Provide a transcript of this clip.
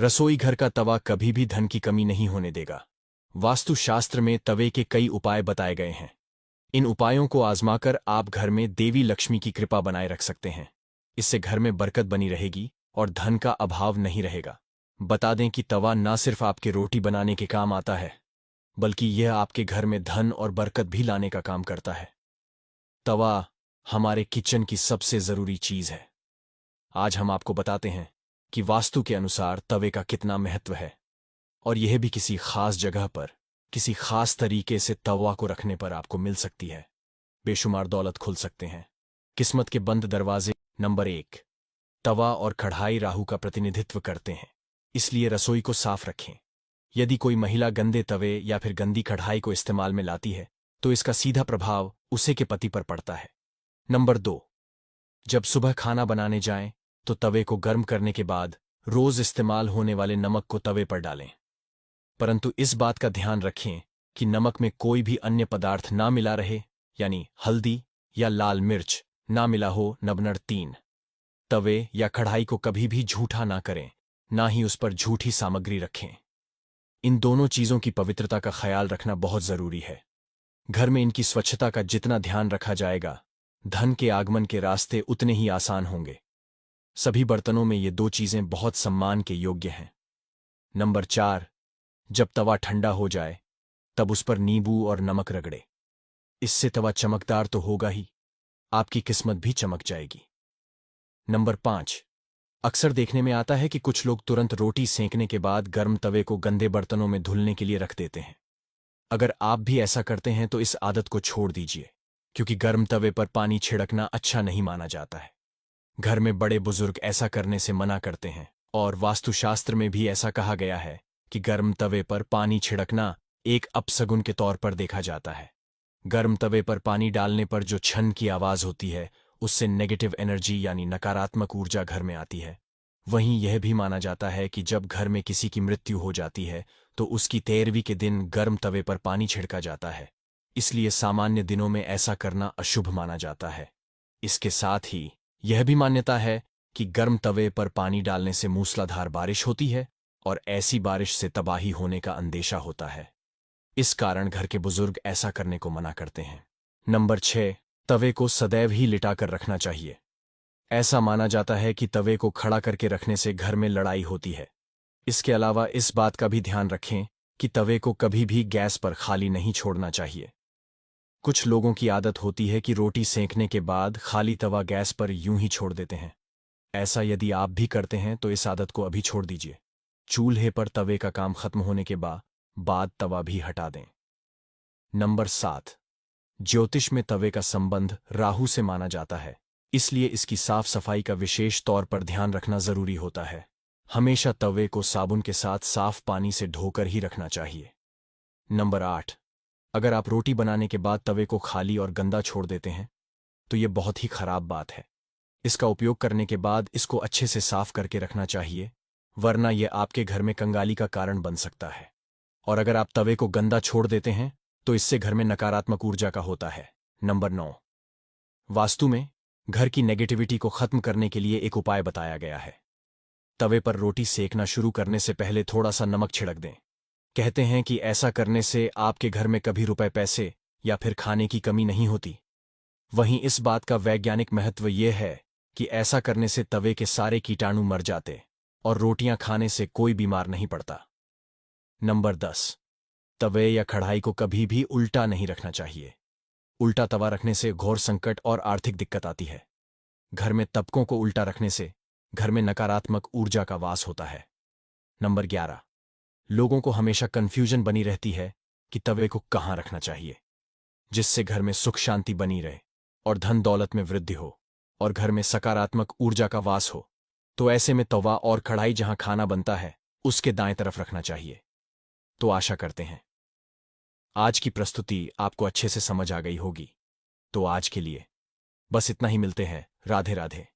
रसोई घर का तवा कभी भी धन की कमी नहीं होने देगा। वास्तुशास्त्र में तवे के कई उपाय बताए गए हैं। इन उपायों को आजमाकर आप घर में देवी लक्ष्मी की कृपा बनाए रख सकते हैं। इससे घर में बरकत बनी रहेगी और धन का अभाव नहीं रहेगा। बता दें कि तवा न सिर्फ आपके रोटी बनाने के काम आता है, बल्कि यह आपके घर में धन और बरकत भी लाने का काम करता है। तवा हमारे किचन की सबसे जरूरी चीज है। आज हम आपको बताते हैं कि वास्तु के अनुसार तवे का कितना महत्व है, और यह भी किसी खास जगह पर, किसी खास तरीके से तवा को रखने पर आपको मिल सकती है। बेशुमार दौलत खुल सकते हैं। किस्मत के बंद दरवाजे। नंबर 1, तवा और कढ़ाई राहु का प्रतिनिधित्व करते हैं, इसलिए रसोई को साफ रखें। यदि कोई महिला गंदे तवे या फिर गंदी कढ़ाई को इस्तेमाल में लाती है, तो इसका सीधा प्रभाव उसे के पति पर पड़ता है। नंबर 2, जब सुबह खाना बनाने जाएं, तो तवे को गर्म करने के बाद रोज इस्तेमाल होने वाले नमक को तवे पर डालें, परंतु इस बात का ध्यान रखें कि नमक में कोई भी अन्य पदार्थ ना मिला रहे, यानी हल्दी या लाल मिर्च ना मिला हो। नंबर 3, तवे या कढ़ाई को कभी भी झूठा ना करें, ना ही उस पर झूठी सामग्री रखें। इन दोनों चीजों की पवित्रता का ख्याल रखना बहुत जरूरी है। घर में इनकी स्वच्छता का जितना ध्यान रखा जाएगा, धन के आगमन के रास्ते उतने ही आसान होंगे। सभी बर्तनों में ये दो चीजें बहुत सम्मान के योग्य हैं। नंबर 4, जब तवा ठंडा हो जाए, तब उस पर नींबू और नमक रगड़े। इससे तवा चमकदार तो होगा ही, आपकी किस्मत भी चमक जाएगी। नंबर 5, अक्सर देखने में आता है कि कुछ लोग तुरंत रोटी सेंकने के बाद गर्म तवे को गंदे बर्तनों में धुलने के लिए रख देते हैं। अगर आप भी ऐसा करते हैं तो इस आदत को छोड़ दीजिए, क्योंकि गर्म तवे पर पानी छिड़कना अच्छा नहीं माना जाता है। घर में बड़े बुजुर्ग ऐसा करने से मना करते हैं, और वास्तुशास्त्र में भी ऐसा कहा गया है कि गर्म तवे पर पानी छिड़कना एक अपशगुन के तौर पर देखा जाता है। गर्म तवे पर पानी डालने पर जो छन की आवाज होती है, उससे नेगेटिव एनर्जी यानी नकारात्मक ऊर्जा घर में आती है। वहीं यह भी माना जाता है कि जब घर में किसी की मृत्यु हो जाती है, तो उसकी 13वीं के दिन गर्म तवे पर पानी छिड़का जाता है। इसलिए सामान्य दिनों में ऐसा करना अशुभ माना जाता है। इसके साथ ही यह भी मान्यता है कि गर्म तवे पर पानी डालने से मूसलाधार बारिश होती है, और ऐसी बारिश से तबाही होने का अंदेशा होता है। इस कारण घर के बुजुर्ग ऐसा करने को मना करते हैं। नंबर 6, तवे को सदैव ही लिटाकर रखना चाहिए। ऐसा माना जाता है कि तवे को खड़ा करके रखने से घर में लड़ाई होती है। इसके अलावा इस बात का भी ध्यान रखें कि तवे को कभी भी गैस पर खाली नहीं छोड़ना चाहिए। कुछ लोगों की आदत होती है कि रोटी सेंकने के बाद खाली तवा गैस पर यूं ही छोड़ देते हैं। ऐसा यदि आप भी करते हैं तो इस आदत को अभी छोड़ दीजिए। चूल्हे पर तवे का काम खत्म होने के बाद तवा भी हटा दें। नंबर 7, ज्योतिष में तवे का संबंध राहु से माना जाता है, इसलिए इसकी साफ सफाई का विशेष तौर पर ध्यान रखना जरूरी होता है। हमेशा तवे को साबुन के साथ साफ पानी से धोकर ही रखना चाहिए। नंबर 8, अगर आप रोटी बनाने के बाद तवे को खाली और गंदा छोड़ देते हैं, तो यह बहुत ही खराब बात है। इसका उपयोग करने के बाद इसको अच्छे से साफ करके रखना चाहिए, वरना यह आपके घर में कंगाली का कारण बन सकता है। और अगर आप तवे को गंदा छोड़ देते हैं, तो इससे घर में नकारात्मक ऊर्जा का होता है। नंबर 9, वास्तु में घर की नेगेटिविटी को खत्म करने के लिए एक उपाय बताया गया है। तवे पर रोटी सेकना शुरू करने से पहले थोड़ा सा नमक छिड़क दें। कहते हैं कि ऐसा करने से आपके घर में कभी रुपए पैसे या फिर खाने की कमी नहीं होती। वहीं इस बात का वैज्ञानिक महत्व यह है कि ऐसा करने से तवे के सारे कीटाणु मर जाते और रोटियां खाने से कोई बीमार नहीं पड़ता। नंबर 10, तवे या कढ़ाई को कभी भी उल्टा नहीं रखना चाहिए। उल्टा तवा रखने से घोर संकट और आर्थिक दिक्कत आती है। घर में तबकों को उल्टा रखने से घर में नकारात्मक ऊर्जा का वास होता है। नंबर 11, लोगों को हमेशा कंफ्यूजन बनी रहती है कि तवे को कहाँ रखना चाहिए, जिससे घर में सुख शांति बनी रहे और धन दौलत में वृद्धि हो और घर में सकारात्मक ऊर्जा का वास हो। तो ऐसे में तवा और कढ़ाई जहां खाना बनता है, उसके दाएं तरफ रखना चाहिए। तो आशा करते हैं आज की प्रस्तुति आपको अच्छे से समझ आ गई होगी। तो आज के लिए बस इतना ही। मिलते हैं। राधे राधे।